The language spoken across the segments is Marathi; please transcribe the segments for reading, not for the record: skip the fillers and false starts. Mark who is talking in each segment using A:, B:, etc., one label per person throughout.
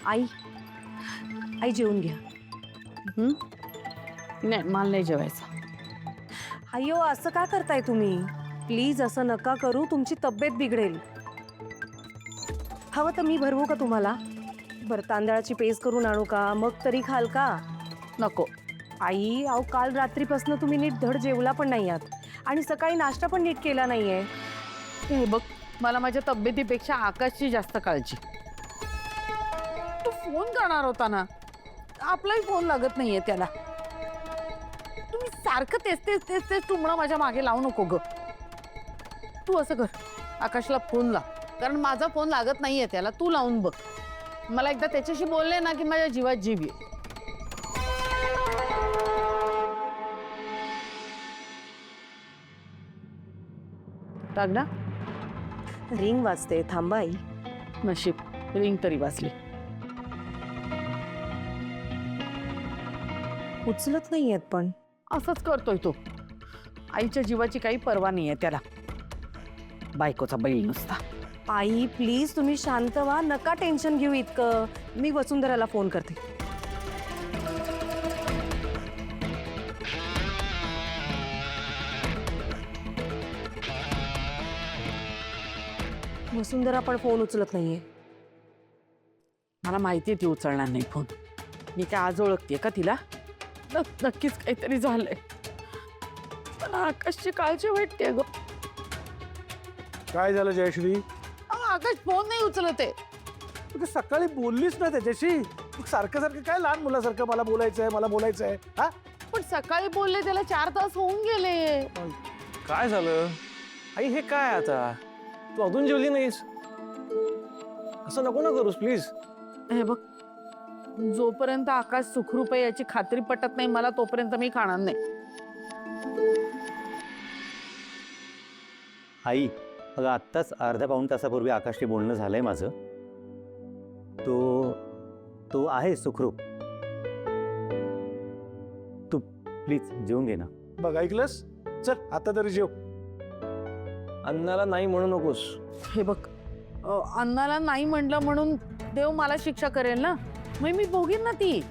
A: आई आई जेवून घ्या.
B: नाही मला नाही जेवायचं.
A: अय्यो असं का करताय तुम्ही? प्लीज असं नका करू, तुमची तब्येत बिघडेल. हवं तर मी भरवू का तुम्हाला? बरं तांदळाची पेस्ट करून आणू का? मग तरी खाल का?
B: नको.
A: आई अहो काल रात्रीपासून तुम्ही नीट धड जेवला पण नाही आहात आणि सकाळी नाश्ता पण नीट केला नाहीये.
B: हे बघ मला माझ्या तब्येतीपेक्षा आकाशची जास्त काळजी. तू फोन करणार होता ना, आपलाही फोन लागत नाहीये त्याला. तुम्ही सारखं तेच तेच तेच तेच टुमणं माझ्या मागे लावू नको ग. तू असं कर, आकाशला फोन लाव, कारण माझा फोन लागत नाहीये त्याला. तू लावून बघ. मला एकदा त्याच्याशी बोलले ना की माझ्या जीवात जीव येईल. टाक ना.
A: रिंग वाजते, थांबा आई.
B: नशीब रिंग तरी वाजली.
A: उचलत नाहीयेत पण.
B: असंच करतोय तो. आईच्या जीवाची काही पर्वा नाहीये त्याला. बायकोचा बैल नुसता.
A: आई प्लीज तुम्ही शांत व्हा, नका टेन्शन घेऊ इतकं. मी वसुंधराला फोन करते. वसुंधरा पण फोन उचलत नाहीये.
B: मला माहितीये ती उचलणार नाही फोन. मी काय आज ओळखते का तिला? नक्कीच काहीतरी झालंय. मला आकाशची काळजी वाटते ग.
C: काय झालं जयश्री?
B: आकाश फोन नाही उचलत आहे.
C: तू सकाळी बोललीस ना त्याच्याशी. तू सारखं सारखं काय लहान मुलासारखं मला बोलायचंय मला बोलायचंय हा?
B: पण सकाळी बोलले त्याला 4 तास होऊन गेले.
D: काय झालं आई? हे काय आता? तू अजून जेवली नाहीस? असं नको ना करूस प्लीज.
B: हे बघ, जोपर्यंत आकाश सुखरूप आहे याची खात्री पटत नाही मला, तोपर्यंत मी खाणार नाही.
E: आई अगं आत्ताच अर्ध्या पाऊण तासापूर्वी आकाशशी बोलणं झालंय माझं. तो आहे सुखरूप. तू प्लीज जेवून घे ना.
C: बघ ऐकलंस? चल आता तरी जेव.
D: अन्नाला नाही म्हणू नकोस.
B: हे बघ, अन्नाला नाही म्हणलं म्हणून देव मला शिक्षा करेल ना. मग मी भोगीन ना ती.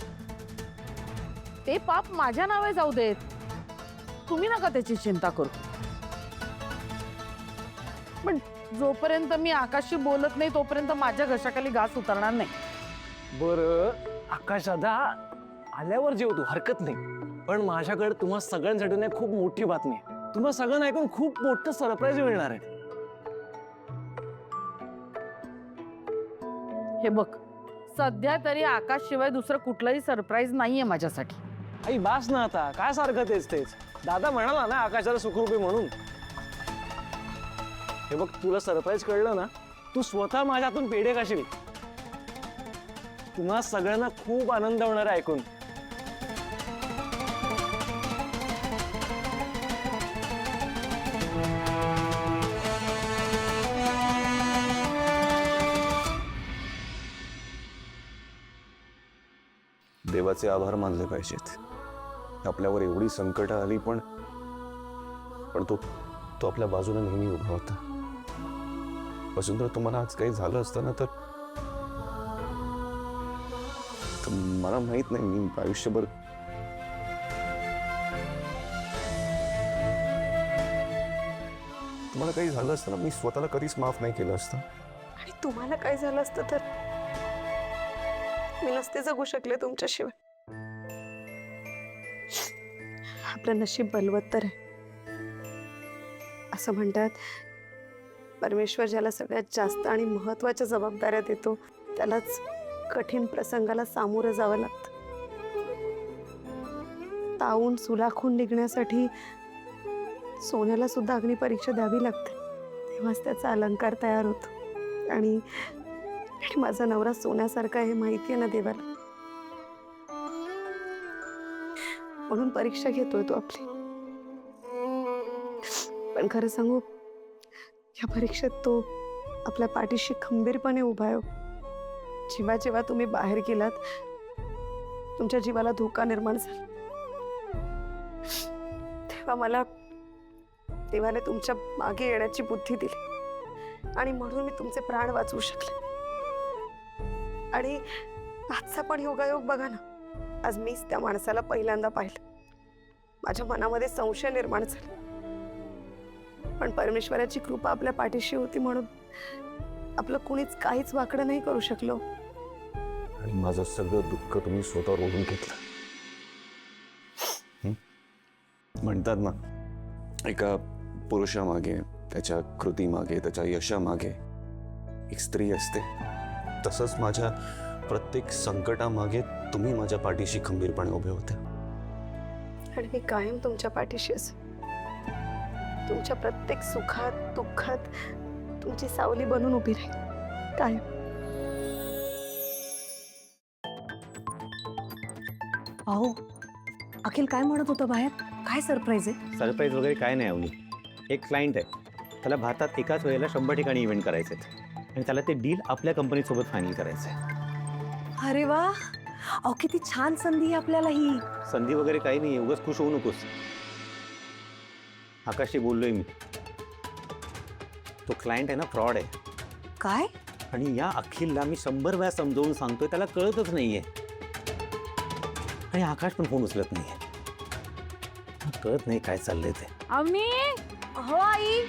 B: ते पाप माझ्या नावे जाऊ देत. तुम्ही नका त्याची चिंता करू. पण जोपर्यंत मी आकाशशी बोलत नाही तोपर्यंत माझ्या घशाखाली घास उतरणार नाही.
D: बरं आकाश दादा आल्यावर जेव तू, हरकत नाही. पण माझ्याकडे तुम्हा सगळ्यांसाठी ना खूप मोठी बातमी आहे. तुम्हा सगळ्यांना ऐकून खूप मोठं सरप्राईज मिळणार आहे.
B: हे बघ, सध्या तरी आकाश शिवाय दुसरं कुठलंही सरप्राईज नाहीये माझ्यासाठी.
D: आई बास ना आता, काय सारखं तेच तेच. दादा म्हणाला ना आकाशाला सुखरूप आहे म्हणून. हे बघ तुला सरप्राईज कळलं ना, तू स्वतः माझ्या हातून पेढे खाशील. तुम्हा सगळ्यांना खूप आनंद होणार आहे ऐकून.
F: देवाचे आभार मानले पाहिजेत. आपल्यावर एवढी संकट आली पण तो आपल्या बाजूने नेहमी उभा होता. वसुंधरा तुम्हाला आज काही झालं असतं ना तर मला माहित नाही, मी आयुष्यभर तुम्हाला काही झालं असतं ना, मी स्वतःला कधीच माफ नाही केलं असतं.
A: आणि तुम्हाला काय झालं असतं तर मी नसते जगू शकले तुमच्याशिवाय. आपलं नशीब बलवत्तर आहे. असं म्हणतात परमेश्वर ज्याला सगळ्यात जास्त आणि महत्त्वाच्या जबाबदाऱ्या देतो त्यालाच कठीण प्रसंगाला सामोरं जावं लागतं. तावून सुलाखून निघण्यासाठी सोन्याला सुद्धा अग्निपरीक्षा द्यावी लागते. तेव्हाच त्याचा अलंकार तयार होतो. आणि माझा नवरा सोन्यासारखा हे माहिती आहे ना देवाला. म्हणून परीक्षा घेतोय तो आपली. पण खरं सांगू, या परीक्षेत तो आपल्या पाठीशी खंबीरपणे उभा आहे. जेव्हा जेव्हा तुम्ही बाहेर गेलात तुमच्या जीवाला धोका निर्माण झाला तेव्हा मला देवाने तुमच्या मागे येण्याची बुद्धी दिली आणि म्हणून मी तुमचे प्राण वाचवू शकले. आणि आजचा पण योगायोग बघा ना, आज मीच त्या माणसाला पहिल्यांदा पाहिलं. माझ्या मनामध्ये संशय निर्माण झाला, पण परमेश्वराची कृपा आपल्या पाठीशी होती म्हणून आपलं कुणीच काहीच वाकडं नाही करू शकलो.
F: आणि माझं सगळं दुःख तुम्ही स्वतःवर ओढून घेतलं. म्हणतात ना, एका पुरुषामागे, त्याच्या कृतीमागे, त्याच्या यशामागे एक स्त्री असते. तसंच माझ्या प्रत्येक संकटामागे तुम्ही माझ्या पाठीशी खंबीरपणे उभे होते.
A: आणि मी कायम तुमच्या पाठीशी असेन. तुमच्या प्रत्येक सुखात दुःखात तुमची सावली बनून उभी राहील कायम.
G: अहो, अखिल काय म्हणत होतं बाहेर? काय सरप्राईज आहे?
E: सरप्राईज वगैरे काय नाही अवनी. एक क्लायंट आहे, त्याला भारतात एकाच वेळेला 100 ठिकाणी इव्हेंट करायचे आहेत आणि त्याला ते डील आपल्या कंपनीसोबत फायनल करायचं आहे.
G: अरे वा, अहो किती छान संधी आहे आपल्याला ही.
E: संधी वगैरे काही नाही, उगाच खुश होऊ नकोस. आकाशशी बोललोय मी. तो क्लायंट आहे ना, फ्रॉड आहे.
G: काय?
E: आणि या अखिलला मी 100 वेळा समजावून सांगतोय, त्याला कळतच नाहीये. आणि आकाश पण फोन उचलत नाहीये. कळत नाही काय चाललंय ते.
B: आम्ही हो आई.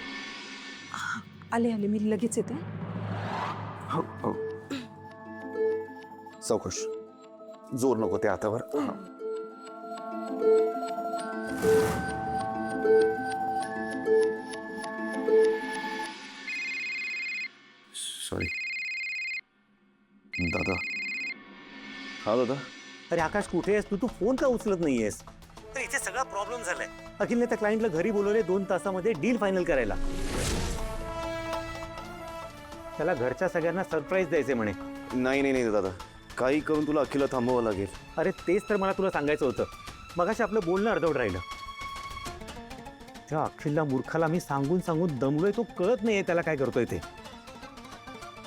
G: आले आले, मी लगेच येते.
F: चौकश, जोर नको त्या हातावर. सॉरी दादा. हा दादा.
E: अरे आकाश, कुठे आहेस तू? फोन का उचलत नाहीयेस? तर इथे सगळा प्रॉब्लेम झालाय. अखिलने त्या क्लायंटला घरी बोलवले 2 तासामध्ये डील फायनल करायला. त्याला घरच्या सगळ्यांना सरप्राईज द्यायचे म्हणे.
F: नाही नाही नाही दादा, काही करून तुला अखिलला थांबवावं लागेल.
E: अरे तेच तर मला तुला सांगायचं होतं. मगाशी आपलं बोलणं अर्धवट राहिलं. त्या अखिलला मूर्खाला मी सांगून सांगून दमलोय. तो कळत नाहीये त्याला काय करतोय ते.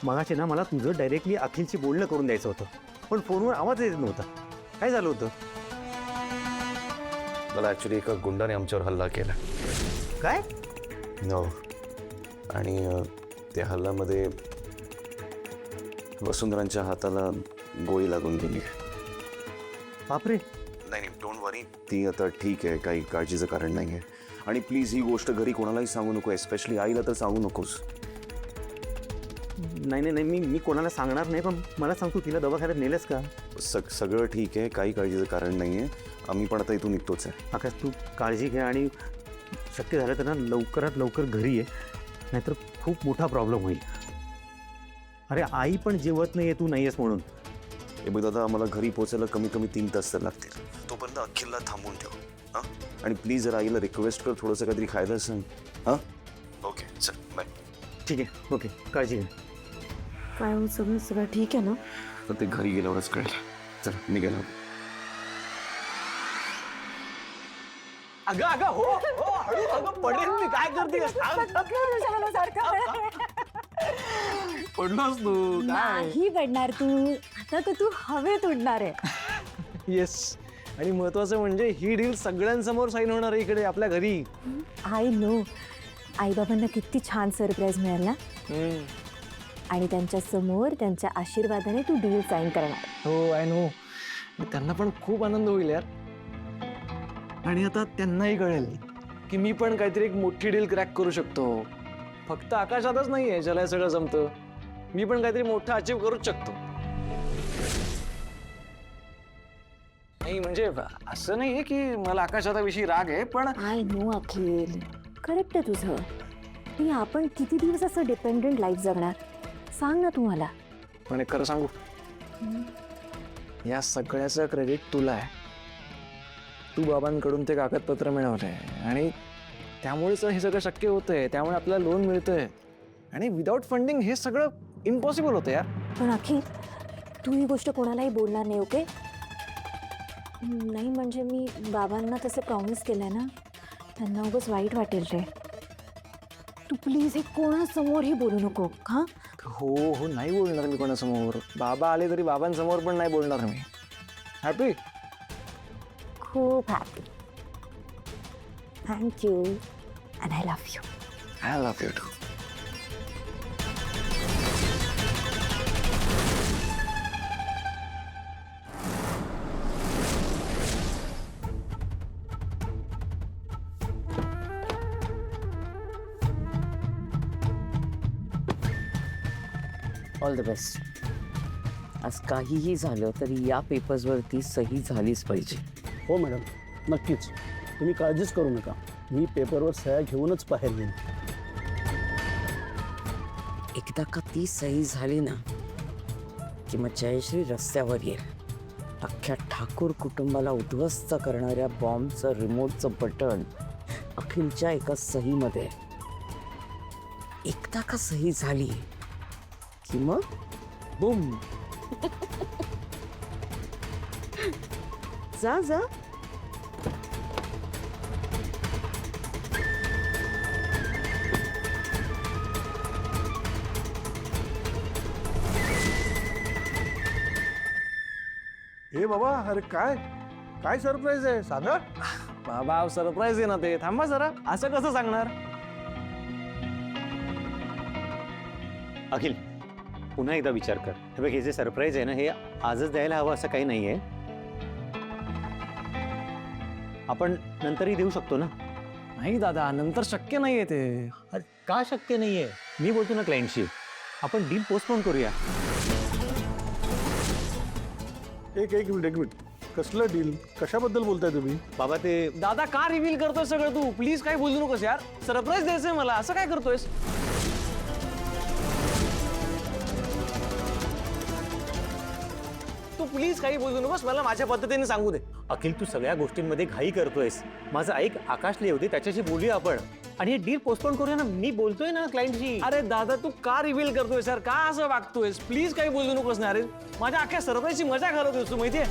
E: मगाशी ना मला तुझं डायरेक्टली अखिलशी बोलणं करून द्यायचं होतं, पण फोनवर आवाज येत नव्हता. काय झालं होतं?
F: मला ऍक्च्युली एका गुंडाने आमच्यावर हल्ला केला.
E: काय?
F: हो. आणि त्या हल्ल्यामध्ये वसुंधरांच्या हाताला गोळी लागून गेली.
E: बापरे.
F: नाही नाही, डोंट वरी, ती आता ठीक आहे, काही काळजीचं कारण नाही आहे. आणि प्लीज ही गोष्ट घरी कोणालाही सांगू नको, एस्पेशली आईला तर सांगू नकोस.
E: नाही नाही नाही, मी कोणाला सांगणार नाही. पण मला सांगतो, तिला दवाखान्यात नेलंस का?
F: सगळं ठीक आहे, काही काळजीचं कारण नाही आहे. आम्ही पण आता इथून निघतोच आहे.
E: आकाश, तू काळजी घे आणि शक्य झालं तर ना लवकरात लवकर घरी ये, नाहीतर खूप मोठा प्रॉब्लेम होईल. अरे आई पण जेवत नाही आहे तू नाही आहेस म्हणून.
F: हे बघ दादा, आम्हाला घरी पोहोचायला कमी कमी 3 तास तर लागतील. तोपर्यंत अखिलला थांबून ठेव. हां, आणि प्लीज जरा आईला रिक्वेस्ट कर, थोडंसं काहीतरी खायला सांग. हां, ओके, चल बाय.
E: ठीक आहे, ओके, काळजी घे.
A: काय हो, सगळं ठीक आहे ना?
F: तर ते घरी गेल्यावरच कळेल. चल निघालो.
D: अगं अगं, हो हो, हळू. अगं पडेल मी. काय करते? पडलोस तू. काय?
G: नाही पडणार तू. आता तर तू हवेत उडणार आहे.
D: येस. आणि महत्वाचं म्हणजे ही डील सगळ्यांसमोर साईन होणार आहे इकडे आपल्या घरी.
H: I know. आईबाबांना किती छान सरप्राईज मिळाल ना. आणि त्यांच्या समोर त्यांच्या आशीर्वादाने तू डील साईन करणार.
D: हो, आय नो. त्यांना पण खूप आनंद होईल यार. आणि आता त्यांनाही कळेल की मी पण काहीतरी एक मोठी डील क्रॅक करू शकतो. फक्त आकाशातच नाहीये ज्याला हे सगळं जमतं. मी पण काहीतरी मोठं अचीव करूच शकतो. नाही म्हणजे असं नाहीये की मला आकाशाविषयी राग आहे, पण
H: आय नो अखिल, करेक्ट आहे तुझं. पण आपण किती दिवस असं डिपेंडेंट लाईफ जगणार सांग ना तुम्हाला.
D: पण एक खरं सांगू, या सगळ्याचं क्रेडिट तुला आहे. तू बाबांकडून ते कागदपत्र मिळवलंय आणि त्यामुळेच हे सगळं शक्य होतंय. त्यामुळे आपल्याला लोन मिळतंय. आणि विदाऊट फंडिंग हे सगळं इम्पॉसिबल होतं यार.
H: पण अखिल, तू ही गोष्ट कोणालाही बोलणार नाही, ओके? नाही म्हणजे मी बाबांना तसं प्रॉमिस केलंय ना, त्यांना उगाच वाईट वाटेल रे. तू प्लीज हे कोणासमोरही बोलू नको. हां,
D: हो हो, नाही बोलणार मी कोणासमोर. बाबा आले तरी बाबांसमोर पण नाही बोलणार मी. हॅपी?
H: खूप happy. Thank you and I love you.
F: I love you too.
B: All the best. आज काहीही झालं तरी या पेपर्सवरती सही झालीच पाहिजे.
C: हो मॅडम, नक्कीच. तुम्ही काळजीच करू नका. मी पेपरवर सह्या घेऊनच बाहेर येईन.
B: एकदा का ती सही झाली ना की मग जयश्री रस्त्यावर येईल. अख्ख्या ठाकूर कुटुंबाला उद्ध्वस्त करणाऱ्या बॉम्बचं रिमोटचं बटन अखिलच्या एका सहीमध्ये आहे. एकदा का सही झाली की मग बूम. जा जा.
C: हे बाबा, अरे काय काय सरप्राईज आहे, सांगा.
D: बाबा सरप्राईज आहे ना ते. थांबा जरा, असं कसं सांगणार?
E: अखिल, पुन्हा एकदा विचार कर. हे बघ, हे जे सरप्राईज आहे ना, हे आजच द्यायला हवं असं काही नाही आहे. आपण नंतरही देऊ शकतो ना.
D: नाही दादा, नंतर शक्य नाहीये ते.
E: अरे का शक्य नाहीये? मी बोलतो ना क्लायंटशी, आपण डील पोस्टपोन करूया.
C: एक मिनिट. कसलं डील? कशाबद्दल बोलताय तुम्ही?
E: बाबा ते
D: दादा का रिव्हील करतोय सगळं तू? प्लीज काही बोलू नकोस यार. सरप्राईज द्यायचंय मला, असं काय करतोयस? तू प्लीज काही बोलू नकोस, मला माझ्या पद्धतीने सांगू दे.
E: अखिल, तू सगळ्या गोष्टींमध्ये घाई करतोयस. माझं ऐक, आकाशला होते, त्याच्याशी बोलूया आपण आणि हे डील पोस्टपोन करूया ना. मी बोलतोय ना क्लायंटशी.
D: अरे दादा, तू का रिव्हील करतोयस यार? का असं वागतोयस? प्लीज काही बोलू नकोस ना. अरे माझ्या अख्ख्या सरप्राईजची मजा घालवतोयस तू, माहितीये?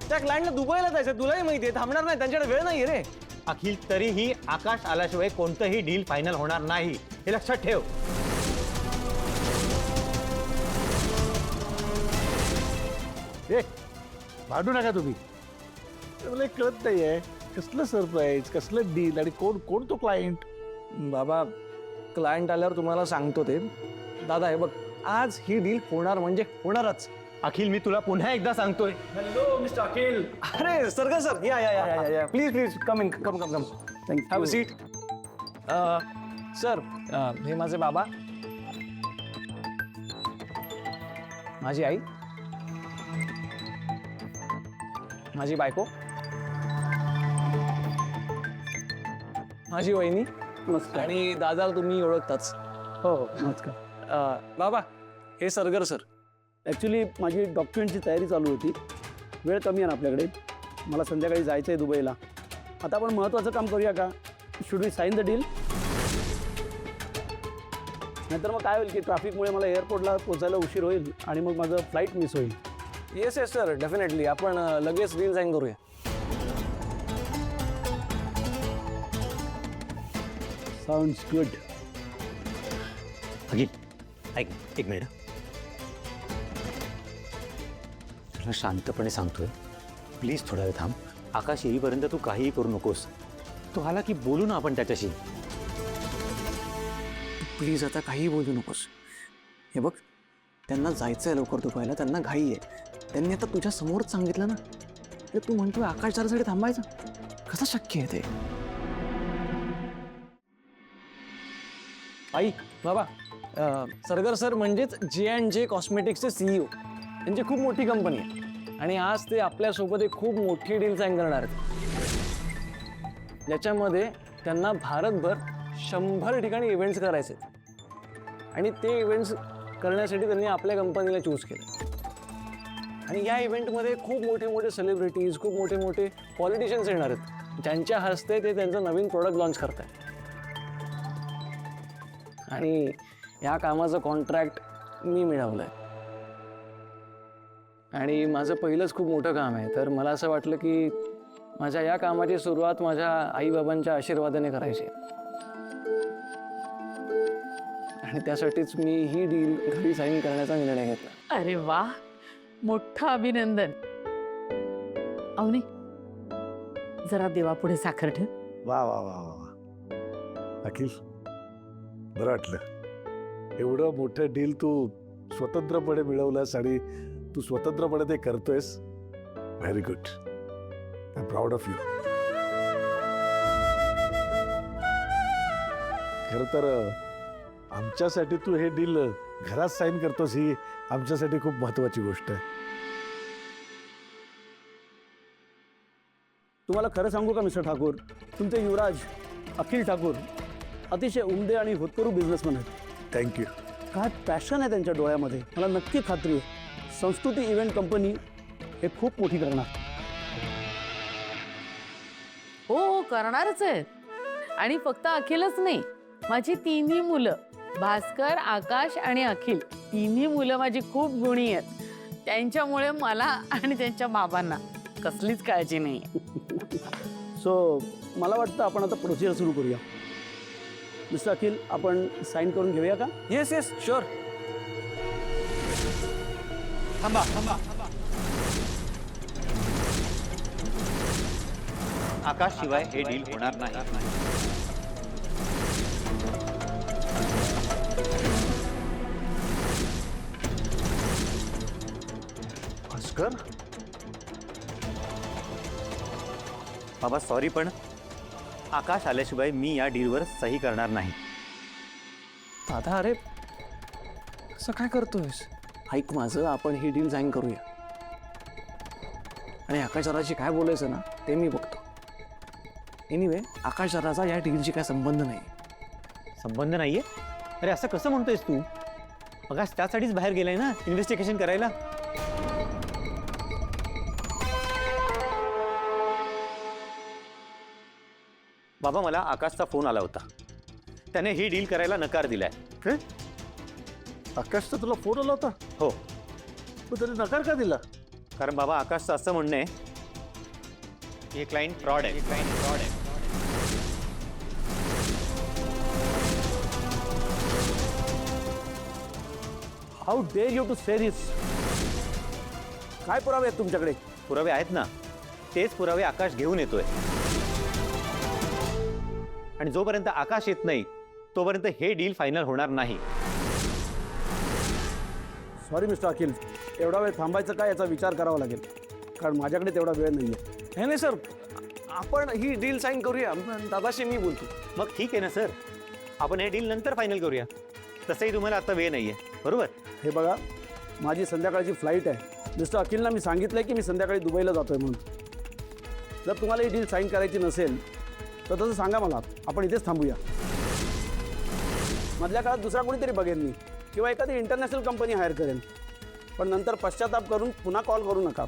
D: त्या क्लायंटला दुबईला जायचं, तुलाही माहितीये. थांबणार नाही, त्यांच्याकडे वेळ नाहीये रे.
E: अखिल, तरीही आकाश आल्याशिवाय कोणतंही डील फायनल होणार नाही, हे लक्षात ठेव.
C: हे भांडू नका तुम्ही. मला एक कळत नाहीये, कसलं सरप्राईज, कसलं डील आणि कोण तो क्लायंट?
D: बाबा, क्लायंट आल्यावर तुम्हाला सांगतो ते. दादा हे बघ, आज ही डील होणार म्हणजे होणारच.
E: अखिल, मी तुला पुन्हा एकदा सांगतोय.
C: हॅलो मिस्टर अखिल.
D: अरे सरगर सर, या please come
C: thank you.
D: Have a seat. Sir, हे माझे बाबा, माझी आई, माझी बायको, माझी वहिनी.
C: नमस्कार.
D: आणि दादाला तुम्ही ओळखताच.
C: हो नमस्कार.
D: बाबा, हे सरगर सर.
C: ॲक्च्युली माझी डॉक्युमेंटची तयारी चालू होती. वेळ कमी आहे ना आपल्याकडे. मला संध्याकाळी जायचं आहे दुबईला. आता आपण महत्त्वाचं काम करूया का? Should we sign the deal? नाहीतर मग काय होईल की ट्रॅफिकमुळे मला एअरपोर्टला पोचायला उशीर होईल आणि मग माझं फ्लाईट मिस होईल.
D: Yes sir, definitely. आपण लगेच डील साईन करूया.
C: Sounds good.
E: अखिल, ऐक, एक मिनिट. तुला शांतपणे सांगतोय, प्लीज थोडा वेळ थांब. आकाश येईपर्यंत तू काहीही करू नकोस. तो आला की बोलू ना आपण त्याच्याशी.
D: प्लीज आता काही बोलू नकोस. हे बघ, त्यांना जायचंय लवकर दुबईला, त्यांना घाई आहे. त्यांनी आता तुझ्या समोरच सांगितलं ना. अरे तू म्हणतोय आकाश जरासाठी थांबायचं, कसं शक्य आहे ते? आई, बाबा, सरगर सर म्हणजेच J&J कॉस्मेटिक्सचे CEO. त्यांची खूप मोठी कंपनी आहे आणि आज ते आपल्यासोबत एक खूप मोठी डील साईन करणार आहेत, ज्याच्यामध्ये त्यांना भारतभर 100 ठिकाणी इव्हेंट्स करायचे आणि ते इव्हेंट्स करण्यासाठी त्यांनी आपल्या कंपनीला चूज केलं. आणि या इव्हेंटमध्ये खूप मोठे मोठे सेलिब्रिटीज, खूप मोठे मोठे पॉलिटिशियन्स येणार आहेत, ज्यांच्या हस्ते ते त्यांचं नवीन प्रोडक्ट लॉन्च करत आहेत. आणि या कामाचं कॉन्ट्रॅक्ट मी मिळवलं आहे आणि माझं पहिलंच खूप मोठं काम आहे. तर मला असं वाटलं की माझ्या या कामाची सुरुवात माझ्या आईबाबांच्या आशीर्वादाने करायची आणि त्यासाठीच मी ही डील घरी साईन करण्याचा निर्णय घेतला.
B: अरे वा, मोठं अभिनंदन. अवनी, जरा देवापुढे साखर ठेव.
C: वा वा वा वा. अखिल, बरं वाटलं. एवढं मोठं डील तू स्वतंत्रपणे मिळवलंस आणि तू स्वतंत्रपणे ते करतोयस. Very good. I am proud of you. खरं तर आमच्यासाठी तू हे डील घरात साईन करतोस ही आमच्यासाठी खूप महत्वाची गोष्ट आहे.
I: तुम्हाला खरं सांगू का मिस्टर ठाकूर, तुमचे युवराज अखिल ठाकूर अतिशय उमदे आणि होतकरू बिझनेसमॅन आहेत.
C: थँक्यू.
I: काय पॅशन आहे त्यांच्या डोळ्यामध्ये. मला नक्की खात्री आहे संस्कृती इव्हेंट कंपनी हे खूप मोठी करणार.
B: हो करणारच आहे. आणि फक्त अखिलच नाही, माझी तिन्ही मुलं भास्कर, आकाश आणि अखिल, तिन्ही मुलं माझी खूप गुणी आहेत. त्यांच्यामुळे मला आणि त्यांच्या बाबांना कसलीच काळजी नाही.
I: सो मला वाटतं आपण आता प्रोसिजर सुरू करूया. मिस्टर अखिल, आपण साईन करून घेऊया का?
D: Yes yes sure. थांबा थांबा.
E: आकाश शिवाय हे डील होणार नाही.
C: भास्कर,
E: बाबा सॉरी, पण आकाश आल्याशिवाय मी या डीलवर सही करणार नाही.
D: दादा अरे असं काय करतोयस? ऐक माझं, आपण ही डील साईन करूया. आणि आकाश दादाशी काय बोलायचं ना ते मी बघतो. एनिवे, आकाश दादाचा या डीलशी काय संबंध नाही.
E: संबंध नाहीये? अरे असं कसं म्हणतोयस तू? आकाश त्यासाठीच बाहेर गेलाय ना, इन्व्हेस्टिगेशन करायला. बाबा, मला आकाशचा फोन आला होता. त्याने ही डील करायला नकार दिलाय.
C: काय आकाशचा तुला फोन आला होता?
E: हो,
C: तू तरी नकार का दिला?
E: कारण बाबा आकाशचं असं म्हणणं आहे हे क्लायंट फ्रॉड आहे.
I: हाऊ डेअर यू टू से दिस? काय पुरावे आहेत तुमच्याकडे?
E: पुरावे आहेत ना, तेच पुरावे आकाश घेऊन येतोय. आणि जोपर्यंत आकाश येत नाही तोपर्यंत हे डील फायनल होणार नाही.
I: सॉरी मिस्टर अखिल, एवढा वेळ थांबायचं काय याचा विचार करावा लागेल, कारण माझ्याकडे तेवढा वेळ नाही आहे.
D: नाही सर, आपण ही डील साईन करूया. दादाशी मी बोलतो.
E: मग ठीक आहे ना सर, आपण हे डील नंतर फायनल करूया. तसंही तुम्हाला आता वेळ नाहीये, बरोबर?
I: हे बघा, माझी संध्याकाळची फ्लाईट आहे. मिस्टर अखिलला मी सांगितलं आहे की मी संध्याकाळी दुबईला जातोय म्हणून. जर तुम्हाला ही डील साईन करायची नसेल तर तसं सांगा मला, आपण इथेच थांबूया. मधल्या काळात दुसरा कोणीतरी बघेन मी, किंवा एखादी इंटरनॅशनल कंपनी हायर करेन. पण नंतर पश्चाताप करून पुन्हा कॉल करू नका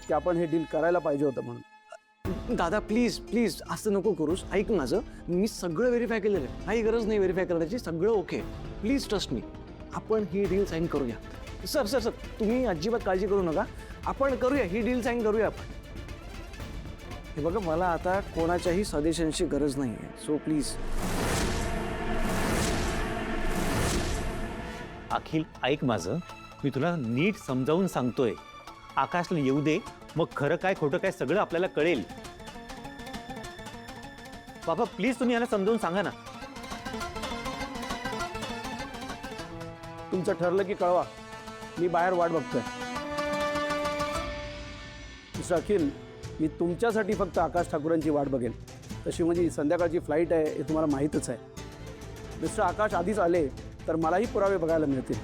I: की आपण हे डील करायला पाहिजे होतं म्हणून.
D: दादा प्लीज प्लीज असं नको करूस. ऐक माझं, मी सगळं व्हेरीफाय केलेलं आहे. काही गरज नाही व्हेरीफाय करण्याची, सगळं ओके. Please trust me. आपण ही डील साईन करूया. सर सर सर तुम्ही अजिबात काळजी करू नका. आपण करूया, ही डील साईन करूया आपण. हे बघा, मला आता कोणाच्याही सजेशनची गरज नाही आहे. So please.
E: अखिल ऐक माझं, मी तुला नीट समजावून सांगतोय. आकाशला येऊ दे, मग खरं काय खोटं काय सगळं आपल्याला कळेल. बाबा प्लीज तुम्ही याला समजावून सांगा ना.
I: तुमचं ठरलं की कळवा, मी बाहेर वाट बघतोय. मिस्टर अखिल, मी तुमच्यासाठी फक्त आकाश ठाकूरांची वाट बघेन. तशी माझी संध्याकाळची फ्लाईट आहे हे तुम्हाला माहीतच आहे. मिस्टर आकाश आधीच आले तर मलाही पुरावे बघायला मिळतील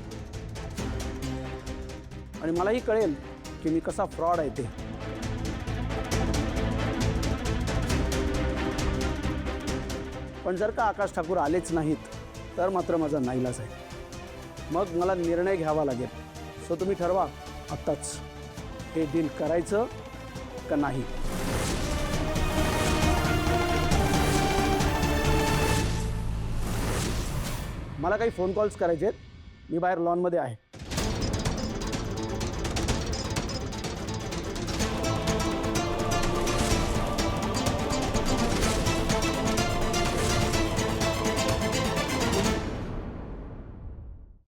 I: आणि मलाही कळेल की मी कसा फ्रॉड आहे ते. पण जर का आकाश ठाकूर आलेच नाहीत तर मात्र माझा नाईलाज आहे. मग मला निर्णय घ्यावा लागेल. सो तुम्ही ठरवा आत्ताच, हे डील करायचं का नाही. मला काही फोन कॉल्स करायचे आहेत. मी बाहेर लॉनमध्ये आहे.